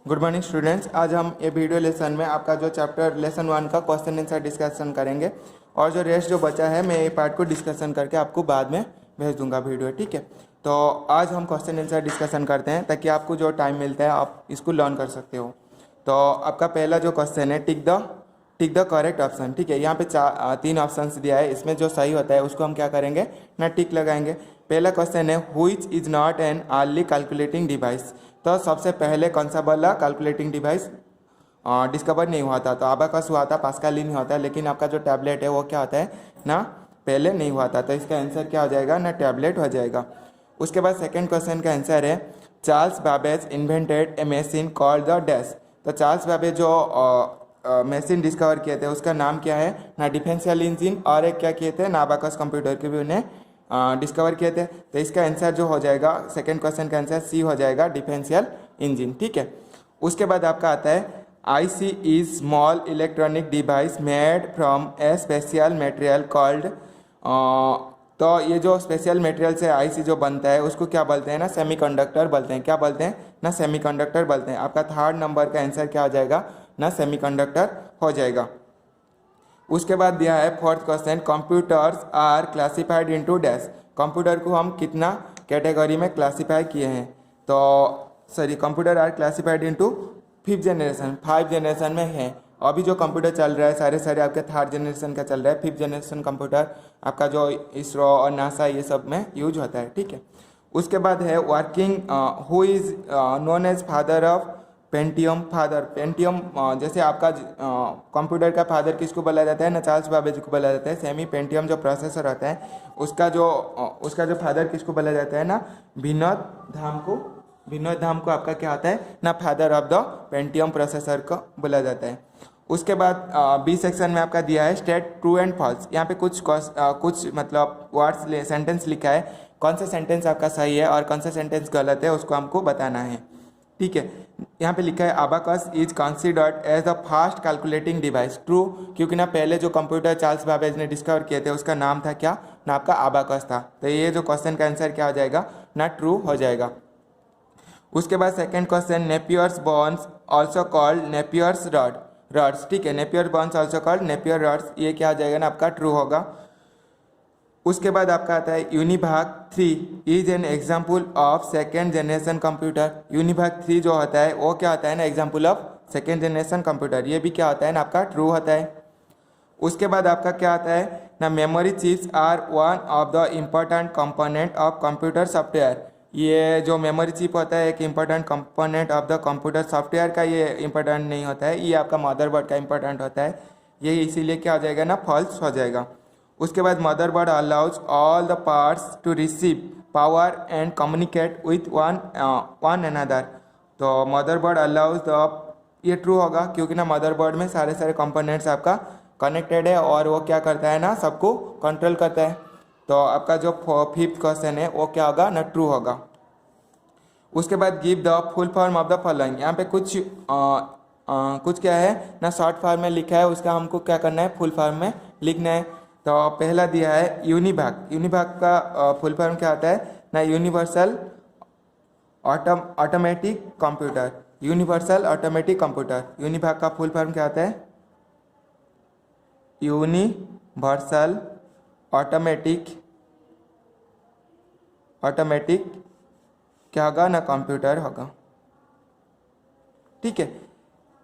Good morning students. आज हम ये वीडियो लेसन में आपका जो चैप्टर लेसन 1 का क्वेश्चन आंसर डिस्कशन करेंगे और जो रेस्ट जो बचा है मैं ये पार्ट को डिस्कशन करके आपको बाद में भेज दूंगा वीडियो, ठीक है। तो आज हम क्वेश्चन आंसर डिस्कशन करते हैं ताकि आपको जो टाइम मिलता है आप इसको लर्न कर सकते हो। तो आपका पहला जो क्वेश्चन है टिक द करेक्ट ऑप्शन, ठीक है। यहाँ पे तीन ऑप्शंस दिया है, इसमें जो सही होता है उसको हम क्या करेंगे ना टिक लगाएंगे। पहला क्वेश्चन है which is not an early calculating device. तो सबसे पहले कौन सा वाला कैलकुलेटिंग डिवाइस डिस्कवर नहीं हुआ था, तो अबाकस हुआ था, पास्कल नहीं होता है, लेकिन आपका जो टैबलेट है वो क्या होता है ना पहले नहीं हुआ था, तो इसका आंसर क्या हो जाएगा ना टैबलेट हो जाएगा। उसके बाद सेकंड क्वेश्चन का आंसर है Charles Babbage invented A machine called the dash. तो चार्ल्स बाबेज जो मशीन डिस्कवर किए थे उसका नाम क्या है ना डिफरेंशियल इंजन, और एक क्या किए थे ना अबाकस कंप्यूटर के भी उन्हें डिस्कवर किए थे। तो इसका आंसर जो हो जाएगा सेकंड क्वेश्चन का आंसर सी हो जाएगा डिफरेंशियल इंजन, ठीक है। उसके बाद आपका आता है IC is small electronic device made from A special material called. तो ये जो स्पेशल मटेरियल से IC जो बनता है उसको क्या बोलते हैं ना सेमीकंडक्टर बोलते हैं। क्या बोलते हैं ना सेमीकंडक्टर बोलते हैं। आपका थर्ड नंबर का आंसर क्या हो जाएगा ना सेमीकंडक्टर हो जाएगा। उसके बाद दिया है fourth question computers are classified into dash. Computer को हम कितना कैटेगरी में क्लासिफाई किए हैं, तो sorry computer are classified into fifth generation, 5 generation में है। अभी जो कंप्यूटर चल रहा है सारे आपके थर्ड जनरेशन का चल रहा है। फिफ्थ जनरेशन कंप्यूटर आपका जो इसरो और नासा ये सब में यूज होता है, ठीक है। उसके बाद है working who is known as father of Pentium. Father Pentium जैसे आपका कंप्यूटर का फादर किसको बोला जाता है ना चार्ल्स बाबेज को बोला जाता है। सेमी पेंटियम जो प्रोसेसर होता है उसका जो फादर किसको बोला जाता है ना विनोद धाम को आपका क्या होता है ना father of the Pentium processor को बोला जाता है। उसके बाद बी सेक्शन में आपका दिया है स्टेट ट्रू एंड फॉल्स। यहाँ पे कुछ मतलब वर्ड्स सेंटेंस लिखा है, कौन सा सेंटेंस आपका सही है और कौन सा सेंटेंस गलत है उसको हमको बताना है, ठीक है। यहाँ पे लिखा है abacus is considered as the fast calculating device. True, क्योंकि ना पहले जो कंप्यूटर चार्ल्स बाबेज ने डिस्कवर किए थे उसका नाम था क्या ना आपका अबाकस था। तो ये जो क्वेश्चन का आंसर क्या हो जाएगा ना ट्रू हो जाएगा। उसके बाद second question Napier's bones also called Napier's rods, ठीक है। Napier bones also called Napier rods, ये क्या हो जाएगा ना आपका ट्रू होगा। उसके बाद आपका आता है यूनिभाग 3 is an example of second generation computer. यूनिभाग 3 जो होता है वो क्या होता है ना example of second generation computer, ये भी क्या होता है ना आपका ट्रू होता है। उसके बाद आपका क्या आता है ना memory chips are one of the important component of computer software. ये जो मेमोरी चिप होता है एक important component of the computer software का ये इम्पोर्टेंट नहीं होता है, ये आपका मदरबोर्ड का इम्पोर्टेंट होता है, ये इसीलिए क्या हो जाएगा ना फॉल्स हो जाएगा। उसके बाद motherboard allows all the parts to receive power and communicate with one another. तो मदरबोर्ड अलाउज द, ये ट्रू होगा क्योंकि ना मदरबोर्ड में सारे कंपोनेंट्स आपका कनेक्टेड है और वो क्या करता है ना सबको कंट्रोल करता है। तो आपका जो फिफ्थ क्वेश्चन है वो क्या होगा ना ट्रू होगा। उसके बाद give the full form of the following. यहाँ पे कुछ क्या है ना शॉर्ट फॉर्म में लिखा है, उसका हमको क्या करना है फुल फॉर्म में लिखना है। तो पहला दिया है यूनिभाग का फुल फॉर्म क्या होता है ना universal automatic computer. Universal automatic computer यूनिभाग का फुल फॉर्म क्या होता है यूनिवर्सल ऑटोमेटिक क्या होगा ना कंप्यूटर होगा, ठीक है।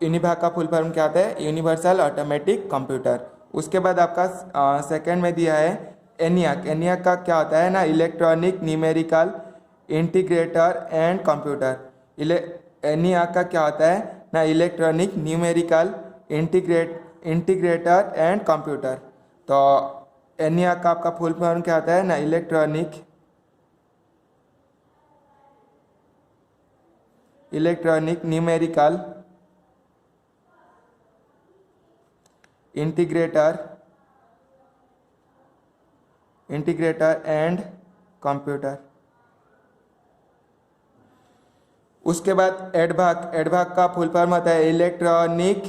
यूनिभाग का फुल फॉर्म क्या होता है यूनिवर्सल ऑटोमेटिक कंप्यूटर। उसके बाद आपका सेकंड में दिया है एनियाक का क्या होता है ना electronic numerical integrator and computer. ENIAC का क्या होता है ना electronic numerical integrator and computer. तो एनियाक का आपका फुल फॉर्म क्या होता है ना electronic numerical integrator and computer. उसके बाद एडभाग का फुल फॉर्म होता है electronic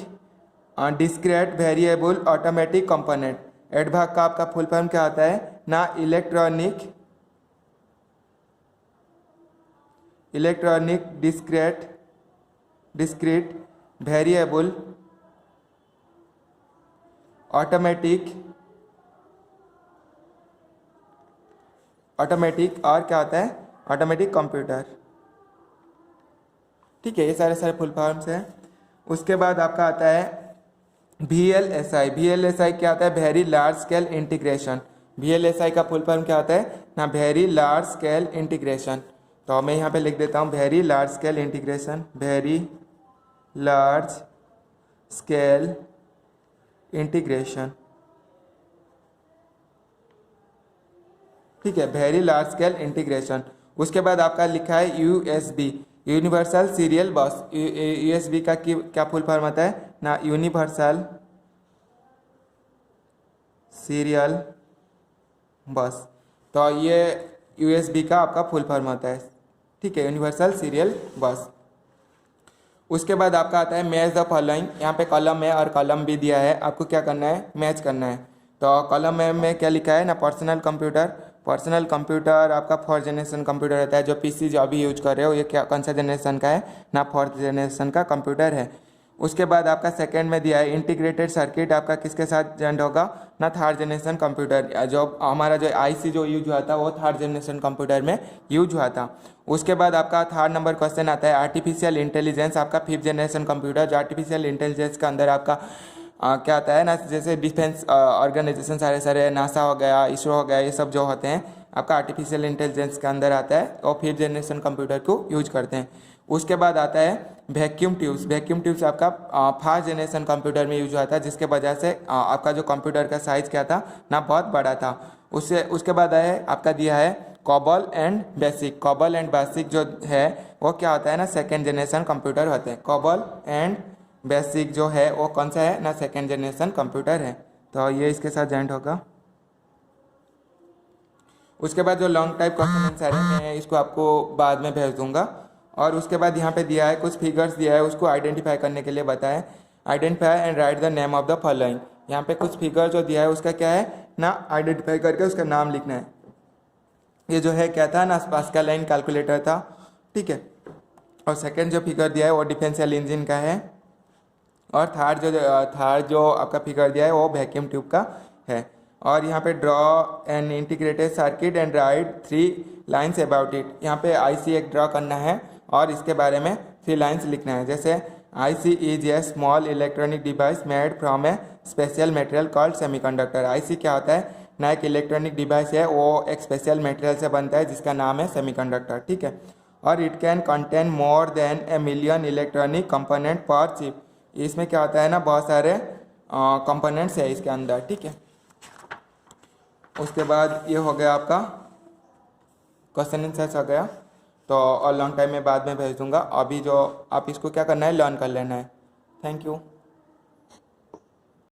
discrete variable automatic component. EDVAC का आपका फुल फॉर्म क्या होता है ना electronic discrete discrete, variable, automatic और क्या होता है ऑटोमेटिक कंप्यूटर। ठीक है, ये सारे फुल फॉर्म्स हैं। उसके बाद आपका आता है VLSI। VLSI क्या आता है, very large scale integration. VLSI का फुल फॉर्म क्या होता है ना, वेरी लार्ज स्केल इंटीग्रेशन। तो मैं यहाँ पे लिख देता हूँ very large scale integration, very large scale integration. ठीक है, वेरी लार्ज स्केल इंटीग्रेशन। उसके बाद आपका लिखा है USB, यूनिवर्सल सीरियल बस। USB का क्या फुल फॉर्म आता है ना, यूनिवर्सल सीरियल बस। तो ये USB का आपका फुल फॉर्म आता है। ठीक है, यूनिवर्सल सीरियल बस। उसके बाद आपका आता है मैच द फॉलोइंग। यहाँ पे कॉलम ए और कॉलम बी दिया है, आपको क्या करना है, मैच करना है। तो कॉलम ए में क्या लिखा है ना, पर्सनल कंप्यूटर। पर्सनल कंप्यूटर आपका 4th जनरेशन कंप्यूटर रहता है। जो PC जो अभी यूज कर रहे हो ये क्या कौन सा जनरेशन का है ना, 4th जनरेशन का कंप्यूटर है। उसके बाद आपका सेकंड में दिया है इंटीग्रेटेड सर्किट, आपका किसके साथ जॉइंट होगा ना, 3rd जनरेशन कंप्यूटर। जो हमारा जो IC जो यूज हुआ था वो 3rd जनरेशन कंप्यूटर में यूज हुआ था। उसके बाद आपका 3rd नंबर क्वेश्चन आता है आर्टिफिशियल इंटेलिजेंस, आपका 5th जनरेशन कंप्यूटर। जो आर्टिफिशियल इंटेलिजेंस के अंदर आपका क्या आता है ना, जैसे डिफेंस ऑर्गेनाइजेशन सारे नासा हो गया, इसरो हो गया, ये सब जो होते हैं आपका आर्टिफिशियल इंटेलिजेंस के अंदर आता है और 5th जनरेशन कंप्यूटर को यूज करते हैं। उसके बाद आता है वैक्यूम ट्यूब्स। वैक्यूम ट्यूब्स आपका 1st जनरेशन कंप्यूटर में यूज हुआ था, जिसके वजह से आपका जो कंप्यूटर का साइज क्या था ना, बहुत बड़ा था। उसके बाद है आपका दिया है cobble and basic. Cobble and basic जो है वो क्या होता है ना, 2nd जनरेशन कंप्यूटर होते हैं। कॉबल एंड बेसिक जो है वो कौन सा है ना, 2nd जनरेशन कंप्यूटर है। तो ये इसके साथ जॉइंट होगा। उसके बाद जो लॉन्ग टाइप क्वेश्चन आंसर है मैं इसको आपको बाद में भेज दूंगा। और उसके बाद यहाँ पे दिया है कुछ फिगर्स दिया है, उसको आइडेंटिफाई करने के लिए बताएं। Identify and right the name of the following. यहाँ पे कुछ फिगर जो दिया है उसका क्या है ना, आइडेंटिफाई करके उसका नाम लिखना है। ये जो है क्या था ना, पास्कल लाइन कैलकुलेटर था। ठीक है, और सेकेंड जो फिगर दिया है वो डिफेंशियल इंजन का है। और थर्ड जो आपका फिगर दिया है वो वैक्यूम ट्यूब का है। और यहाँ पे draw an integrated circuit and right 3 lines about it. यहाँ पे IC एक ड्रॉ करना है और इसके बारे में 3 लाइन्स लिखना है। जैसे IC is a small electronic device made from A special material called semiconductor. IC क्या होता है ना, एक इलेक्ट्रॉनिक डिवाइस है, वो एक स्पेशल मटेरियल से बनता है जिसका नाम है सेमीकंडक्टर। ठीक है, और it can contain more than a million electronic component पर चिप। इसमें क्या होता है ना, बहुत सारे कंपोनेंट्स है इसके अंदर। ठीक है, उसके बाद ये हो गया आपका क्वेश्चन आंसर हो गया। तो और लॉन्ग टाइम में बाद में भेज दूंगा। अभी जो आप इसको क्या करना है, लर्न कर लेना है। Thank you.